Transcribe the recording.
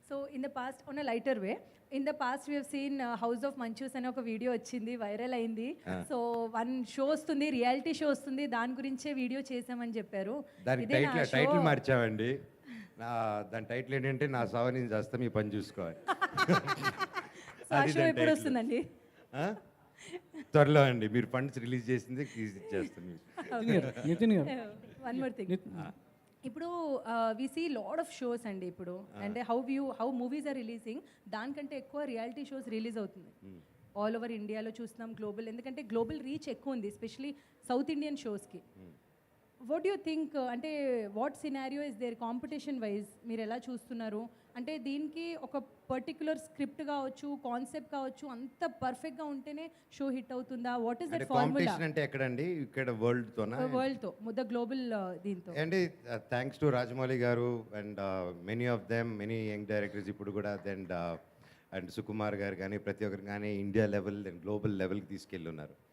So in the past on a lighter way, in the past we seen house of Manchus అనే ఒక video వచ్చింది, viral అయింది. So one show వస్తుంది, reality show వస్తుంది, దాని గురించే వీడియో చేసామని చెప్పారు. దానికి ఇదే నా టైటిల్ show. మార్చామండి. దాని టైటిల్ ఏంటంటే నా సావ నేను చేస్తా మీ పని చూసుకోవాలి. సో ఆ అది షో దాని ఎప్పుడు title. వస్తుందండి? ఆ? త్వరలో అండి, మీరు ఫండ్స్ రిలీజ్ చేసింది ఇచ్చేస్తాం మీకు. నితిన్ గారు వన్ మోర్ థింగ్. ఇప్పుడు we see lot of shows అండి ఇప్పుడు, అంటే హౌ మూవీస్ ఆర్ రిలీజింగ్, దానికంటే ఎక్కువ రియాలిటీ షోస్ రిలీజ్ అవుతుంది ఆల్ ఓవర్ ఇండియాలో చూస్తున్నాం, గ్లోబల్, ఎందుకంటే గ్లోబల్ రీచ్ ఎక్కువ ఉంది ఎస్పెషలీ సౌత్ ఇండియన్ షోస్కి. వాట్ యూ థింక్, అంటే what scenario is there competition wise మీరు ఎలా చూస్తున్నారు? అంటే దీనికి ఒక పర్టికులర్ స్క్రిప్ట్ కావచ్చు, కాన్సెప్ట్ కావచ్చు, అంత పర్ఫెక్ట్గా ఉంటేనే షో హిట్ అవుతుందా? వాట్ ఈస్ అంటే దట్ ఫార్ములా కాంపిటీషన్ అంటే ఎక్కడండి? ఇక్కడ వరల్డ్తోనా? వరల్డ్తో, ద గ్లోబల్ దీంతో? అండి థ్యాంక్స్ టు రాజమౌళి గారు and many of them, many young directors ఇప్పుడు కూడా, అండ్ సుకుమార్ గారు కానీ ప్రతి ఒక్కరు కానీ ఇండియా లెవెల్ అండ్ గ్లోబల్ లెవెల్కి తీసుకెళ్ళి ఉన్నారు.